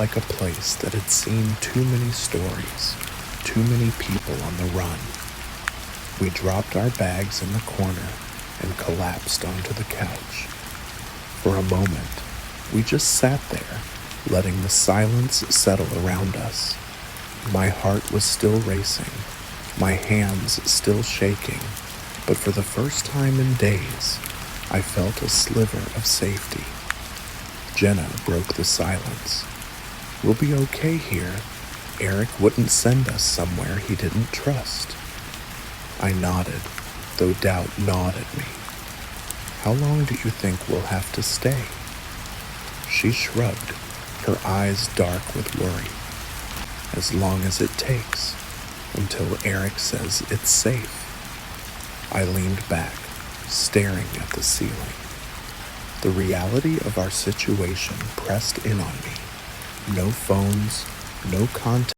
like a place that had seen too many stories, too many people on the run. We dropped our bags in the corner and collapsed onto the couch. For a moment, we just sat there, letting the silence settle around us. My heart was still racing, my hands still shaking, but for the first time in days, I felt a sliver of safety. Jenna broke the silence. "We'll be okay here. Eric wouldn't send us somewhere he didn't trust." I nodded, though doubt gnawed at me. "How long do you think we'll have to stay?" She shrugged, her eyes dark with worry. "As long as it takes, until Eric says it's safe." I leaned back, staring at the ceiling. The reality of our situation pressed in on me. No phones, no contact.